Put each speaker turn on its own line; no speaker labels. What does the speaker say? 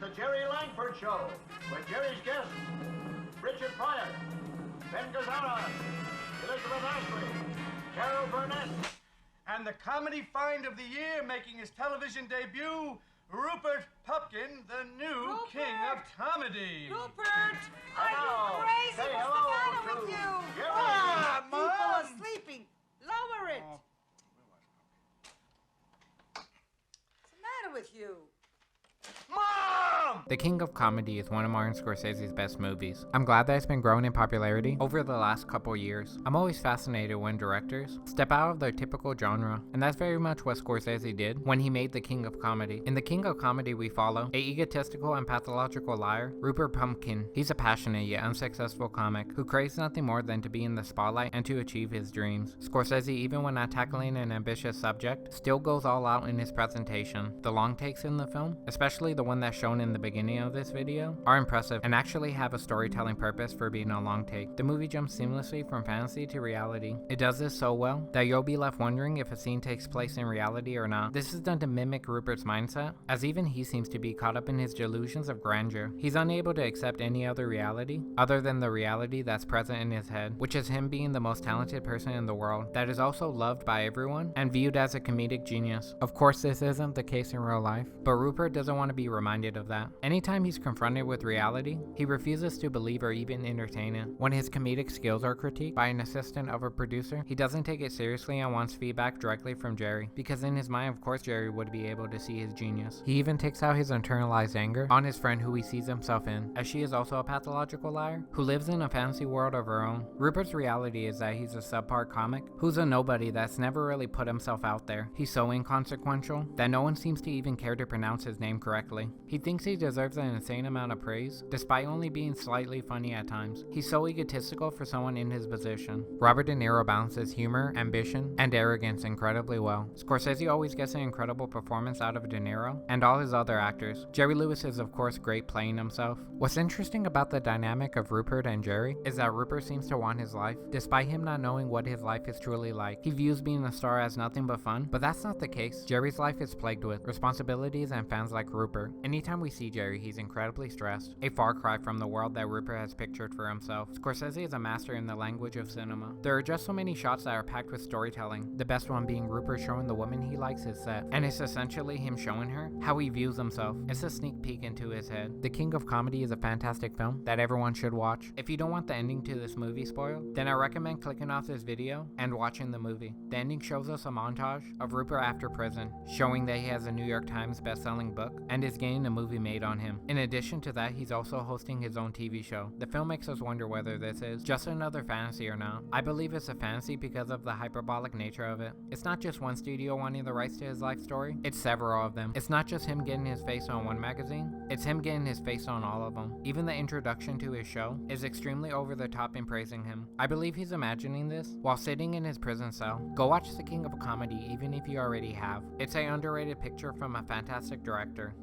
the Jerry Langford Show, with Jerry's guests, Richard Pryor, Ben Gazzara, Elizabeth Ashley, Carol Burnett, and the comedy find of the year making his television debut, Rupert Pupkin, the new king of comedy.
Rupert! Are
Hello.
you crazy?
Say
What's
hello
the matter
to
with you?
Jerry.
Ah,
Mom.
people are sleeping. Lower it. What's the matter with you?
Mom!
The King of Comedy is one of Martin Scorsese's best movies. I'm glad that it's been growing in popularity over the last couple years. I'm always fascinated when directors step out of their typical genre, and that's very much what Scorsese did when he made The King of Comedy. In The King of Comedy, we follow a egotistical and pathological liar, Rupert Pupkin. He's a passionate yet unsuccessful comic who craves nothing more than to be in the spotlight and to achieve his dreams. Scorsese, even when not tackling an ambitious subject, still goes all out in his presentation. The long takes in the film, especially the one that's shown in the beginning of this video, are impressive and actually have a storytelling purpose for being a long take. The movie jumps seamlessly from fantasy to reality. It does this so well that you'll be left wondering if a scene takes place in reality or not. This is done to mimic Rupert's mindset, as even he seems to be caught up in his delusions of grandeur. He's unable to accept any other reality other than the reality that's present in his head, which is him being the most talented person in the world that is also loved by everyone and viewed as a comedic genius. Of course, this isn't the case in real life, but Rupert doesn't want to be reminded of that. Anytime he's confronted with reality, he refuses to believe or even entertain it. When his comedic skills are critiqued by an assistant of a producer, he doesn't take it seriously and wants feedback directly from Jerry, because in his mind, of course, Jerry would be able to see his genius. He even takes out his internalized anger on his friend who he sees himself in, as she is also a pathological liar who lives in a fantasy world of her own. Rupert's reality is that he's a subpar comic who's a nobody that's never really put himself out there. He's so inconsequential that no one seems to even care to pronounce his name correctly. He thinks he deserves an insane amount of praise, despite only being slightly funny at times. He's so egotistical for someone in his position. Robert De Niro balances humor, ambition, and arrogance incredibly well. Scorsese always gets an incredible performance out of De Niro and all his other actors. Jerry Lewis is of course great playing himself. What's interesting about the dynamic of Rupert and Jerry is that Rupert seems to want his life, despite him not knowing what his life is truly like. He views being a star as nothing but fun, but that's not the case. Jerry's life is plagued with responsibilities and fans like Rupert. Anytime we see Jerry, he's incredibly stressed, a far cry from the world that Rupert has pictured for himself. Scorsese is a master in the language of cinema. There are just so many shots that are packed with storytelling, the best one being Rupert showing the woman he likes his set, and it's essentially him showing her how he views himself. It's a sneak peek into his head. The King of Comedy is a fantastic film that everyone should watch. If you don't want the ending to this movie spoiled, then I recommend clicking off this video and watching the movie. The ending shows us a montage of Rupert after prison, showing that he has a New York Times best-selling book and is getting a movie made on him. In addition to that, he's also hosting his own TV show. The film makes us wonder whether this is just another fantasy or not. I believe it's a fantasy because of the hyperbolic nature of it. It's not just one studio wanting the rights to his life story, it's several of them. It's not just him getting his face on one magazine, it's him getting his face on all of them. Even the introduction to his show is extremely over the top in praising him. I believe he's imagining this while sitting in his prison cell. Go watch The King of Comedy even if you already have. It's an underrated picture from a fantastic director.